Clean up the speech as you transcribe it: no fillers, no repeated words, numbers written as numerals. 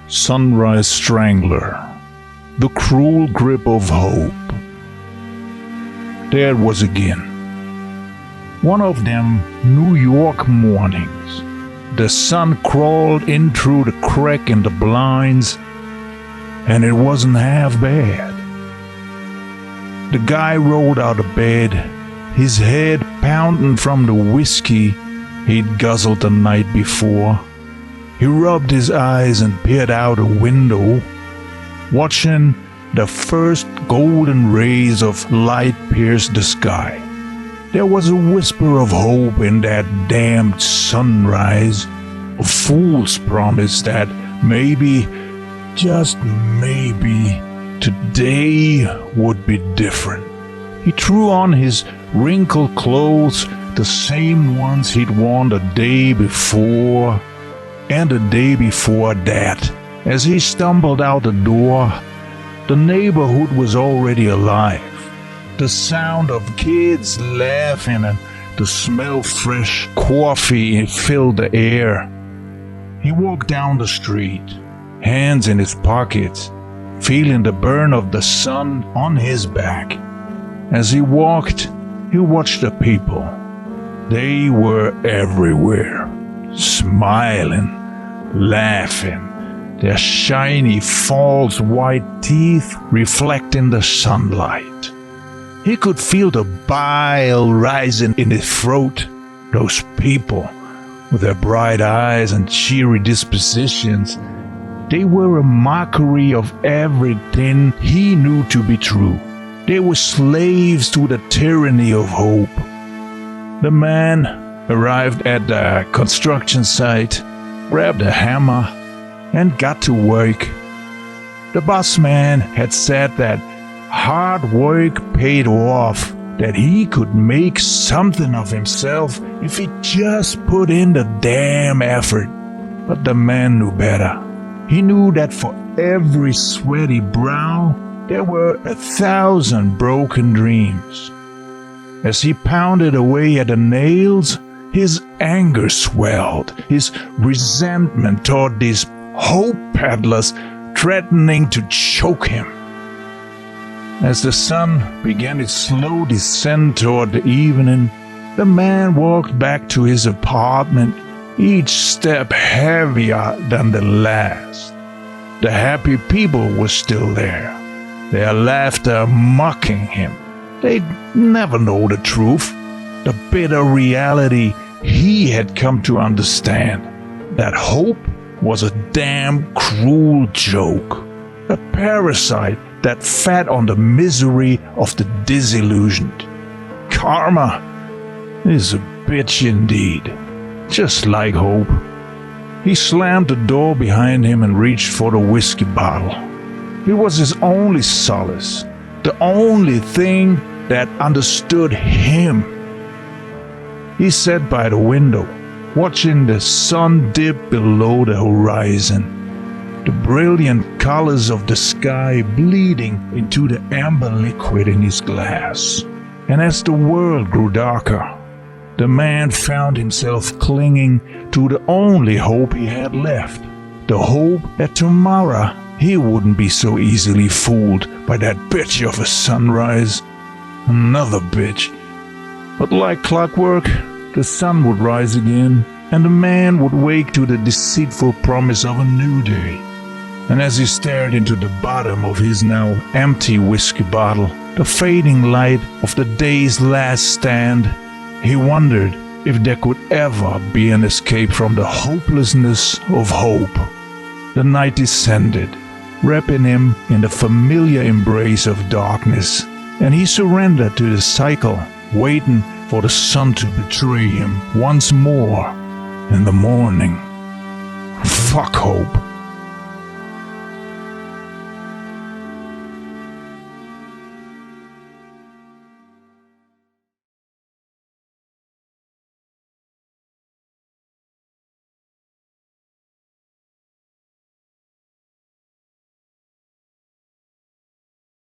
Sunrise Strangler, the cruel grip of hope. There it was again. One of them New York mornings. The sun crawled in through the crack in the blinds, and it wasn't half bad. The guy rolled out of bed, his head pounding from the whiskey he'd guzzled the night before. He rubbed his eyes and peered out a window, watching the first golden rays of light pierce the sky. There was a whisper of hope in that damned sunrise, a fool's promise that maybe, just maybe, today would be different. He threw on his wrinkled clothes, the same ones he'd worn the day before and the day before that. As he stumbled out the door, the neighborhood was already alive. The sound of kids laughing and the smell of fresh coffee filled the air. He walked down the street, hands in his pockets, feeling the burn of the sun on his back. As he walked, he watched the people. They were everywhere, smiling, laughing, their shiny false white teeth reflecting the sunlight. He could feel the bile rising in his throat. Those people, with their bright eyes and cheery dispositions, they were a mockery of everything he knew to be true. They were slaves to the tyranny of hope. The man arrived at the construction site, grabbed a hammer, and got to work. The boss man had said that hard work paid off, that he could make something of himself if he just put in the damn effort. But the man knew better. He knew that for every sweaty brow, there were 1,000 broken dreams. As he pounded away at the nails, his anger swelled, his resentment toward these hope peddlers threatening to choke him. As the sun began its slow descent toward the evening, the man walked back to his apartment, each step heavier than the last. The happy people were still there, their laughter mocking him. They'd never know the truth, the bitter reality he had come to understand, that hope was a damn cruel joke, a parasite that fed on the misery of the disillusioned. Karma is a bitch indeed, just like hope. He slammed the door behind him and reached for the whiskey bottle. It was his only solace, the only thing that understood him. He sat by the window, watching the sun dip below the horizon, the brilliant colors of the sky bleeding into the amber liquid in his glass. And as the world grew darker, the man found himself clinging to the only hope he had left, the hope that tomorrow he wouldn't be so easily fooled by that bitch of a sunrise. Another bitch. But like clockwork, the sun would rise again, and the man would wake to the deceitful promise of a new day. And as he stared into the bottom of his now empty whiskey bottle, the fading light of the day's last stand, he wondered if there could ever be an escape from the hopelessness of hope. The night descended, wrapping him in the familiar embrace of darkness, and he surrendered to the cycle, waiting for the sun to betray him once more in the morning. Fuck hope.